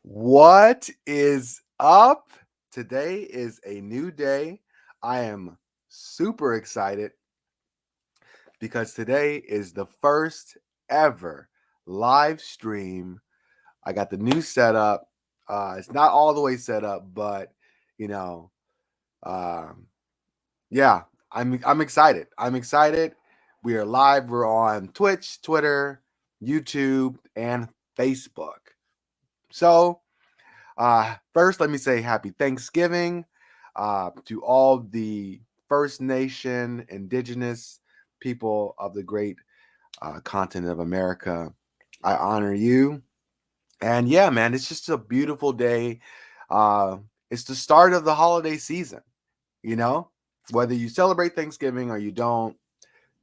What is up? Today is a new day. I am super excited because today is the first ever live stream. I got the new setup. It's not all the way set up, but you know, um, yeah, I'm excited. I'm excited. We are live. We're on Twitch, Twitter, YouTube, and Facebook. So first, let me say happy Thanksgiving to all the First Nation, Indigenous people of the great continent of America. I honor you. And yeah, man, it's just a beautiful day. Uh, it's the start of the holiday season, you know, whether you celebrate Thanksgiving or you don't.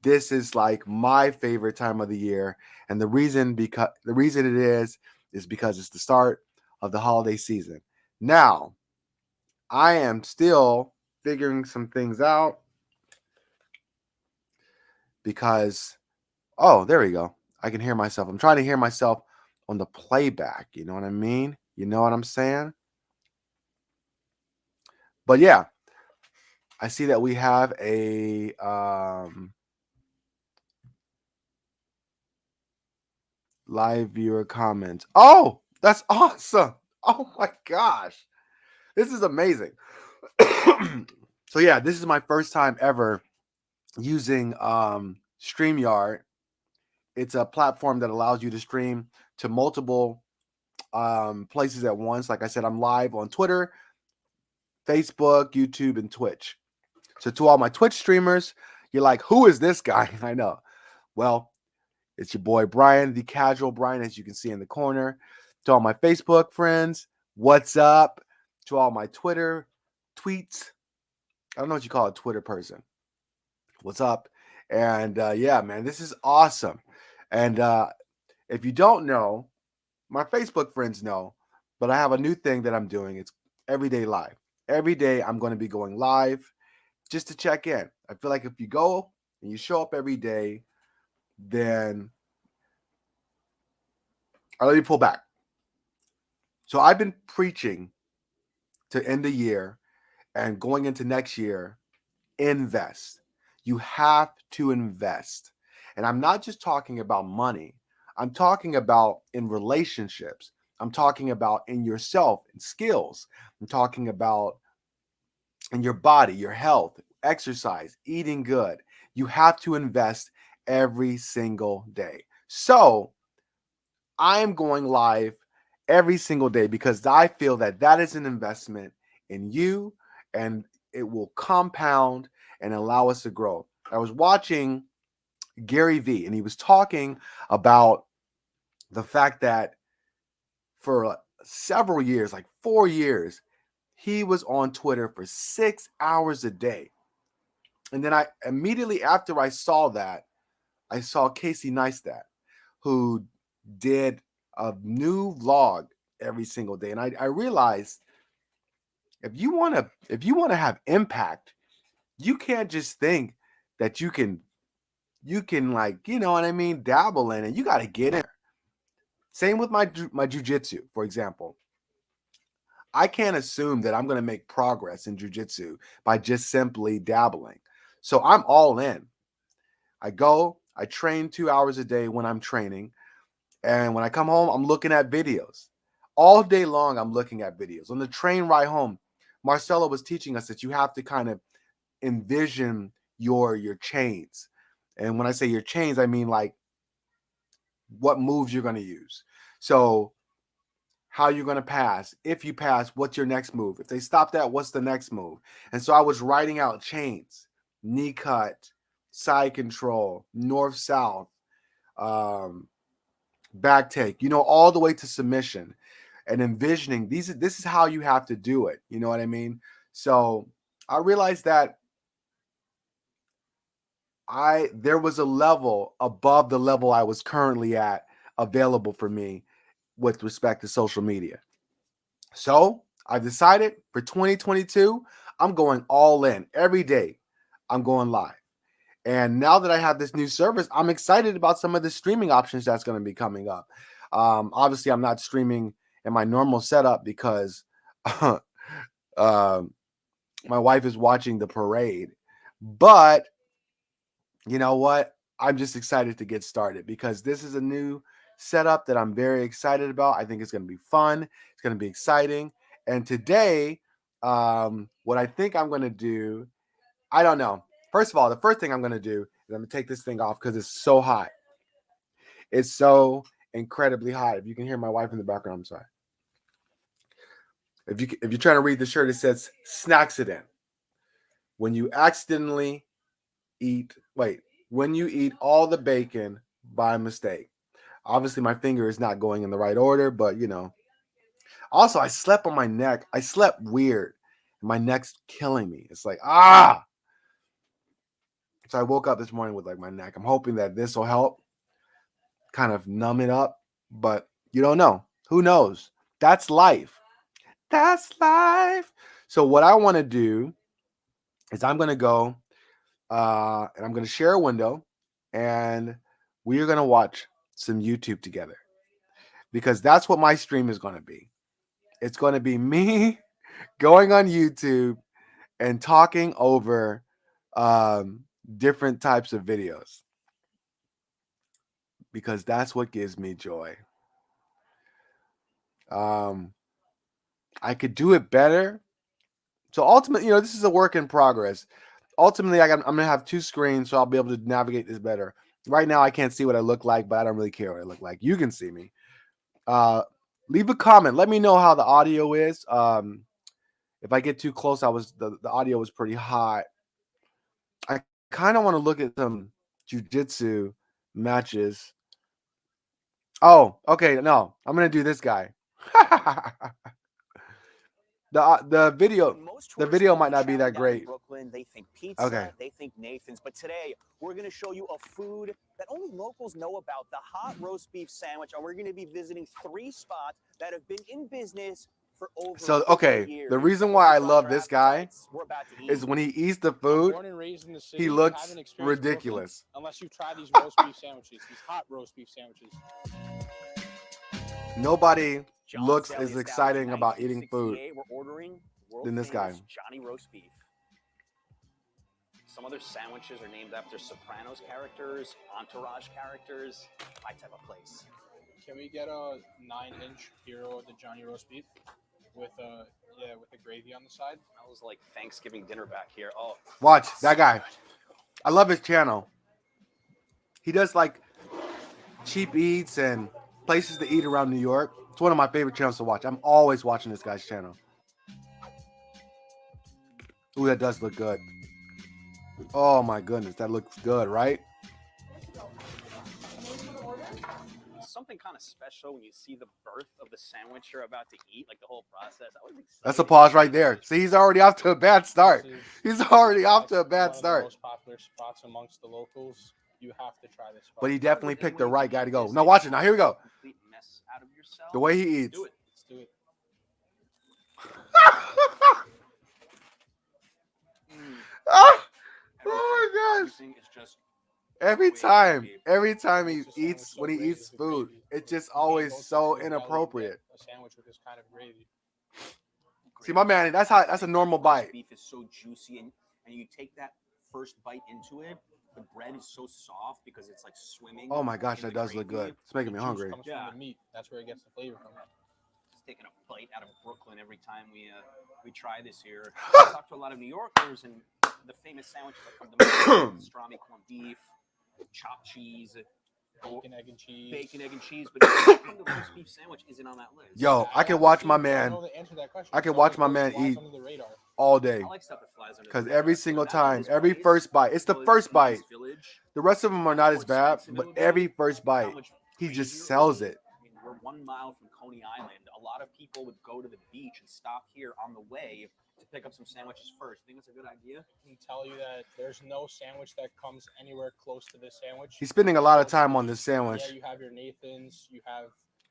This is like my favorite time of the year, and the reason it is because it's the start of the holiday season. Now, I am still figuring some things out because, oh, there we go. I can hear myself. I'm trying to hear myself on the playback. You know what I mean? You know what I'm saying? But yeah, I see that we have a live viewer comment. Oh, that's awesome. Oh my gosh. This is amazing. So yeah, this is my first time ever using Streamyard. It's a platform that allows you to stream to multiple places at once. Like I said, I'm live on Twitter, Facebook, YouTube, and Twitch. So to all my Twitch streamers, you're like, who is this guy? I know. Well, it's your boy Brian, the casual Brian, as you can see in the corner. To all my Facebook friends, what's up? To all my Twitter tweets, I don't know what you call a Twitter person. What's up? And yeah, man, this is awesome. And if you don't know, my Facebook friends know, but I have a new thing that I'm doing. It's everyday live. Every day I'm going to be going live just to check in. I feel like if you go and you show up every day, then let me pull back. So I've been preaching to end the year and going into next year, invest. You have to invest. And I'm not just talking about money. I'm talking about in relationships. I'm talking about in yourself and skills. I'm talking about in your body, your health, exercise, eating good. You have to invest every single day. So I am going live every single day because I feel that that is an investment in you and it will compound and allow us to grow. I was watching Gary Vee and he was talking about the fact that for several years, like 4 years, he was on Twitter for 6 hours a day. And then I immediately after I saw that, I saw Casey Neistat, who did a new vlog every single day. And I realized if you want to have impact, you can't just think that you can like, you know what I mean, dabble in it. You got to get in. Same with my jujitsu, for example. I can't assume that I'm going to make progress in jujitsu by just simply dabbling. So I'm all in. I go, I train 2 hours a day when I'm training. And when I come home, I'm looking at videos. All day long, I'm looking at videos. On the train ride home, Marcelo was teaching us that you have to kind of envision your chains. And when I say your chains, I mean like what moves you're going to use. So how you're going to pass. If you pass, what's your next move? If they stop that, what's the next move? And so I was writing out chains, knee cut, side control, north south, um, back take, all the way to submission and envisioning this is how you have to do it. You know what I mean? So I realized that there was a level above the level I was currently at available for me with respect to social media. So I've decided for 2022, I'm going all in every day. I'm going live. And now that I have this new service, I'm excited about some of the streaming options that's going to be coming up. Obviously, I'm not streaming in my normal setup because my wife is watching the parade. But you know what? I'm just excited to get started because this is a new setup that I'm very excited about. I think it's going to be fun. It's going to be exciting. And today, what I think I'm going to do, I don't know. First of all, the first thing I'm going to do is I'm going to take this thing off because it's so hot. It's so incredibly hot. If you can hear my wife in the background, I'm sorry. If you're trying to read the shirt, it says "Snacksident." When you accidentally when you eat all the bacon by mistake. Obviously, my finger is not going in the right order, but you know. Also, I slept on my neck. I slept weird. My neck's killing me. It's like, ah. So I woke up this morning with like my neck. I'm hoping that this will help kind of numb it up, but you don't know. Who knows? That's life. That's life. So what I want to do is I'm going to go and I'm going to share a window and we are going to watch some YouTube together because that's what my stream is going to be. It's going to be me going on YouTube and talking over different types of videos because that's what gives me joy. I could do it better. So ultimately, you know, this is a work in progress. Ultimately, I'm going to have two screens, so I'll be able to navigate this better. Right now, I can't see what I look like, but I don't really care what I look like. You can see me. Leave a comment. Let me know how the audio is. If I get too close, the audio was pretty hot. I kind of want to look at some jiu-jitsu matches. Oh, okay. No, I'm going to do this guy. The video might not be that great. Brooklyn, they think pizza, okay. They think Nathan's, but today we're going to show you a food that only locals know about, the hot roast beef sandwich, and we're going to be visiting 3 spots that have been in business for over 50 years. The reason why I love this guy is when he eats the food, he looks ridiculous. Unless you try these roast beef sandwiches, these hot roast beef sandwiches. Nobody looks as exciting about eating food than this guy. Johnny roast beef. Some other sandwiches are named after Sopranos characters, Entourage characters, my type of place. Can we get a 9-inch hero of the Johnny roast beef with the gravy on the side? That was like Thanksgiving dinner back here. Oh, watch that guy. I love his channel. He does like cheap eats and places to eat around New York. It's one of my favorite channels to watch. I'm always watching this guy's channel. Ooh, that does look good. Oh my goodness, that looks good, right? Something kind of special when you see the birth of the sandwich you're about to eat, like the whole process. I was excited. That's a pause right there. See, he's already off to a bad start. He's already off to a bad start. One of the most popular spots amongst the locals. You have to try this spot. But he definitely picked the right guy to go. Now watch it. Now here we go. The way he eats. Let's do it. Oh my gosh. Every time he eats, when he eats food, it's just always so inappropriate. A sandwich with this kind of gravy. See, my man, that's a normal bite. Beef is so juicy, and you take that first bite into it. The bread is so soft because it's like swimming. Oh my gosh, that does look good. It's making me hungry. Comes from the meat. That's where it gets the flavor from. Just taking a bite out of Brooklyn every time we try this here. I talk to a lot of New Yorkers, and the famous sandwiches that come to mind: pastrami corned beef, chopped cheese, bacon, egg, and cheese. Bacon, egg, and cheese. But the roast beef sandwich isn't on that list. Yo, I can watch my man. I can watch my man eat all day. Because every single time, every first bite, it's the first bite. The rest of them are not as bad, but every first bite, he just sells it. I mean, we're 1 mile from Coney Island. A lot of people would go to the beach and stop here on the way to pick up some sandwiches first. Think that's a good idea? I can tell you that there's no sandwich that comes anywhere close to this sandwich. He's spending a lot of time on this sandwich. Yeah, you have your Nathan's, you have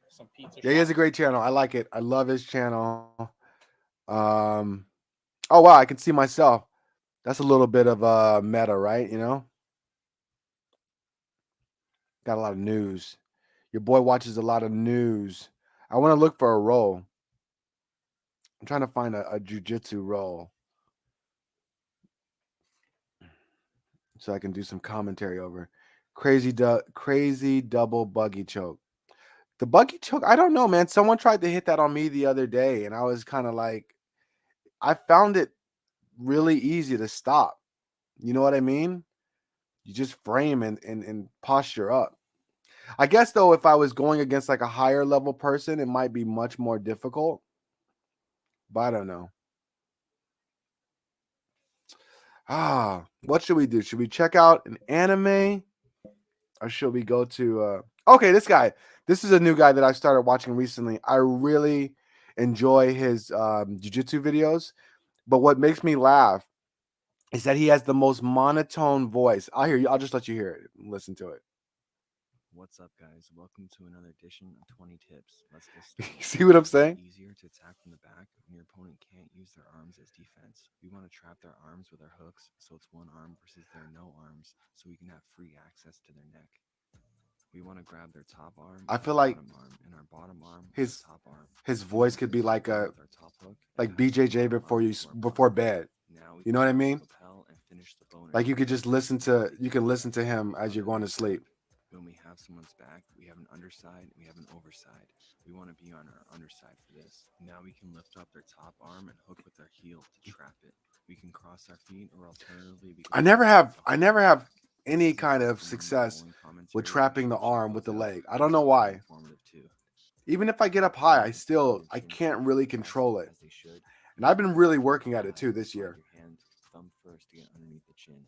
some pizza. Yeah, he has a great channel. I like it. I love his channel. Oh wow, I can see myself. That's a little bit of meta, right? You know? Got a lot of news. Your boy watches a lot of news. I want to look for a role. I'm trying to find a jujitsu role so I can do some commentary over. Crazy double buggy choke. The buggy choke, I don't know, man. Someone tried to hit that on me the other day, and I was kind of like, I found it really easy to stop. You know what I mean? You just frame and posture up. I guess though, if I was going against like a higher level person, it might be much more difficult. But I don't know. What should we do? Should we check out an anime or should we go to okay, this guy. This is a new guy that I started watching recently. I really enjoy his jiu-jitsu videos, but what makes me laugh is that he has the most monotone voice. I'll hear you. I'll just let you hear it. Listen to it. What's up, guys? Welcome to another edition of 20 Tips. Let's get started. See what I'm saying? Easier to attack from the back when your opponent can't use their arms as defense. We want to trap their arms with our hooks, so it's one arm versus their no arms, so we can have free access to their neck. We want to grab their top arm, I feel like bottom arm, and our bottom arm, his top arm. his voice could be like a With our top hook, like pass the BJJ bottom arm to our before partner. bed. Now we You know what I can mean? lapel and finish the boner. Like you could just you can listen to him as you're going to sleep. When we have someone's back, we have an underside, we have an overside. We want to be on our underside for this. Now we can lift up their top arm and hook with our heel to trap it. We can cross our feet, or alternatively, we can I never have any kind of success with trapping the arm with the leg. I don't know why. Informative too. Even if I get up high, I can't really control it. As they should. And I've been really working at it too this year. Your hand, thumb first to get underneath the chin.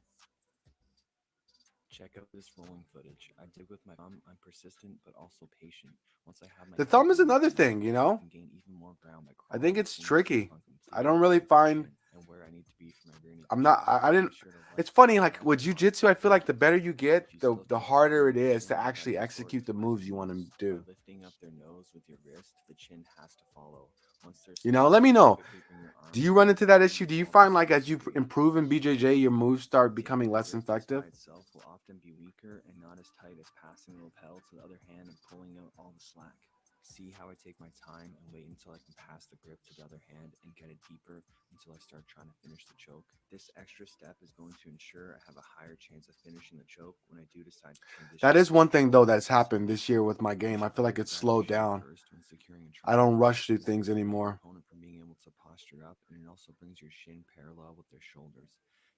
Check out this rolling footage. I did with my thumb. I'm persistent but also patient. Once I have my The thumb is another thing, you know? I can gain even more ground by I think it's crawling tricky. from complete I don't really find and where I need to be for my rear naked I'm not choke. I didn't Be sure to it's let funny go like of with the jujitsu, I feel like the better you get, If you still the feel harder it pain, is to then actually head execute towards the my moves you want to heels. do. By lifting up their nose with your wrist, the chin has to follow. Once they're You know, let me still, know. quickly bring your Do arms you run back into that and issue? Do you fall find like beside as the you screen. improve in BJJ, your moves start becoming Taking less the wrist just effective? by itself will often be weaker and not as tight as passing the lapel to the other hand and pulling out all the slack. See how I take my time and wait until I can pass the grip to the other hand and get it deeper until I start trying to finish the choke. This extra step is going to ensure I have a higher chance of finishing the choke when I do decide to transition. That is to one the thing choke. though that's This happened this year with my game. I feel like always it's grab your slowed shin down. first when securing a I don't triangle. rush through This things prevents your anymore. opponent from being able to posture up, and it also brings your shin parallel with their shoulders.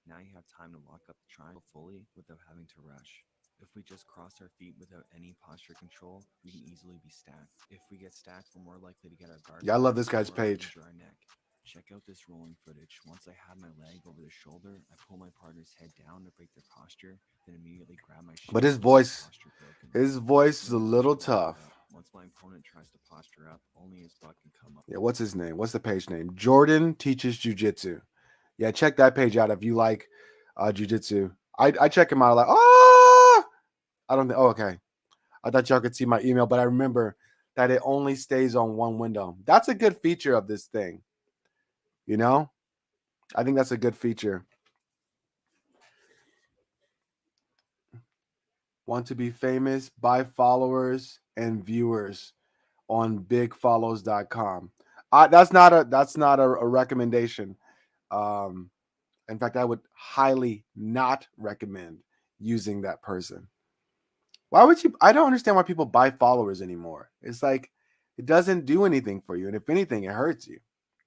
Now you have time to lock up the triangle fully without having to rush. If we just cross our feet without any posture control, we can easily be stacked. If we get stacked, we're more likely to get our guard Yeah, I love down this guy's or page. injure our neck. Check out this rolling footage. Once I have my leg over their shoulder, I pull my partner's head down to break their posture, then immediately grab my shin But to his get their voice posture broken. his voice is a When I little finish locking tough. up, once my opponent tries to posture up, only his butt can come up. Yeah, what's his name? What's the page name? Jordan Teaches Jiu-Jitsu. Yeah, check that page out if you like jiu-jitsu. I check him out like, oh, I don't think, oh, okay. I thought y'all could see my email, but I remember that it only stays on one window. That's a good feature of this thing. You know? I think that's a good feature. Want to be famous? Buy followers and viewers on bigfollows.com. That's not a recommendation. Um, in fact, I would highly not recommend using that person. Why would you? I don't understand why people buy followers anymore. It's like it doesn't do anything for you, and if anything, it hurts you.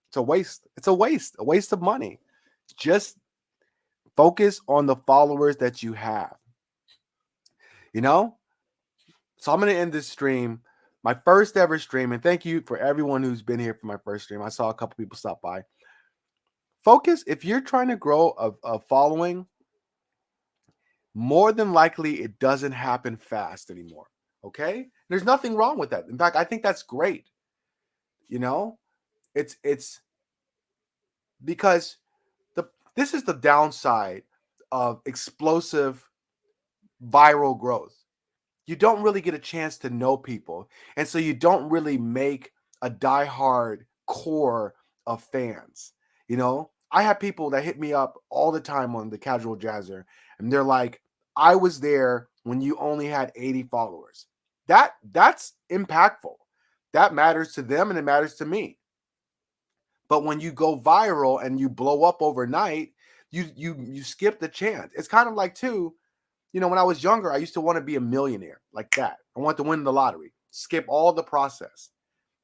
It's a waste. It's a waste of money. Just focus on the followers that you have. You know. So I'm gonna end this stream, my first ever stream, and thank you for everyone who's been here for my first stream. I saw a couple people stop by. Focus if you're trying to grow a following. More than likely it doesn't happen fast anymore. Okay? There's nothing wrong with that. In fact, I think that's great. You know, it's because this is the downside of explosive viral growth. You don't really get a chance to know people, and so you don't really make a diehard core of fans. You know, I have people that hit me up all the time on the Casual Jazzer, and they're like, "I was there when you only had 80 followers." That's impactful. That matters to them and it matters to me. But when you go viral and you blow up overnight, you skip the chance. It's kind of like too, when I was younger, I used to want to be a millionaire like that. I want to win the lottery, skip all the process.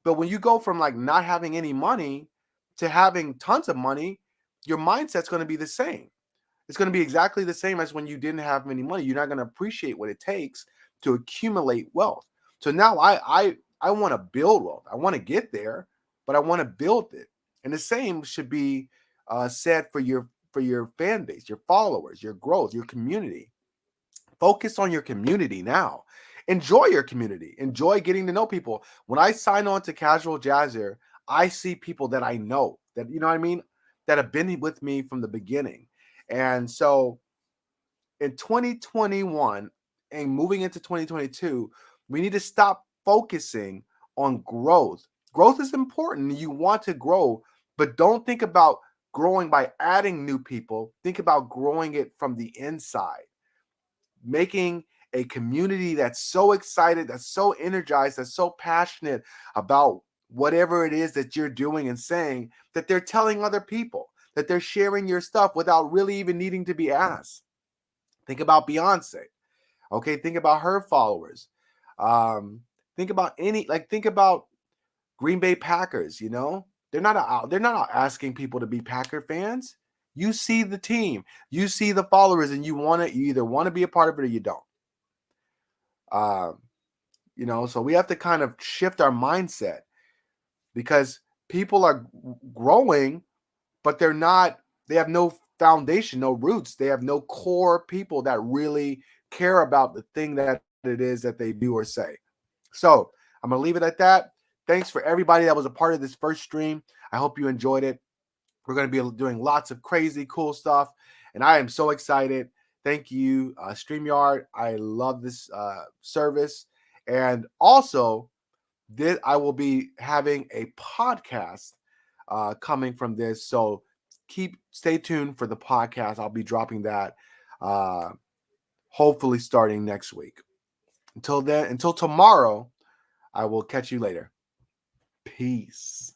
But when you go from like not having any money to having tons of money, your mindset's going to be the same. It's going to be exactly the same as when you didn't have any money. You're not going to appreciate what it takes to accumulate wealth. So now I want to build wealth. I want to get there, but I want to build it. And the same should be said for your fan base, your followers, your growth, your community. Focus on your community now. Enjoy your community. Enjoy getting to know people. When I sign on to Casual Jazzer, I see people that I know, that, you know what I mean, that have been with me from the beginning. And so in 2021 and moving into 2022, we need to stop focusing on growth. Growth is important. You want to grow, but don't think about growing by adding new people. Think about growing it from the inside, making a community that's so excited, that's so energized, that's so passionate about whatever it is that you're doing and saying, that they're telling other people, that they're sharing your stuff without really even needing to be asked. Think about Beyonce. Okay, think about her followers. Think about Green Bay Packers. They're not out asking people to be Packer fans. You see the team, you see the followers, and you either want to be a part of it or you don't. So we have to kind of shift our mindset, because people are growing, but they have no foundation, no roots. They have no core people that really care about the thing that it is that they do or say. So I'm going to leave it at that. Thanks for everybody that was a part of this first stream. I hope you enjoyed it. We're going to be doing lots of crazy, cool stuff, and I am so excited. Thank you, Streamyard. I love this service. And also, I will be having a podcast coming from this. So stay tuned for the podcast. I'll be dropping that hopefully starting next week. Until tomorrow, I will catch you later. Peace.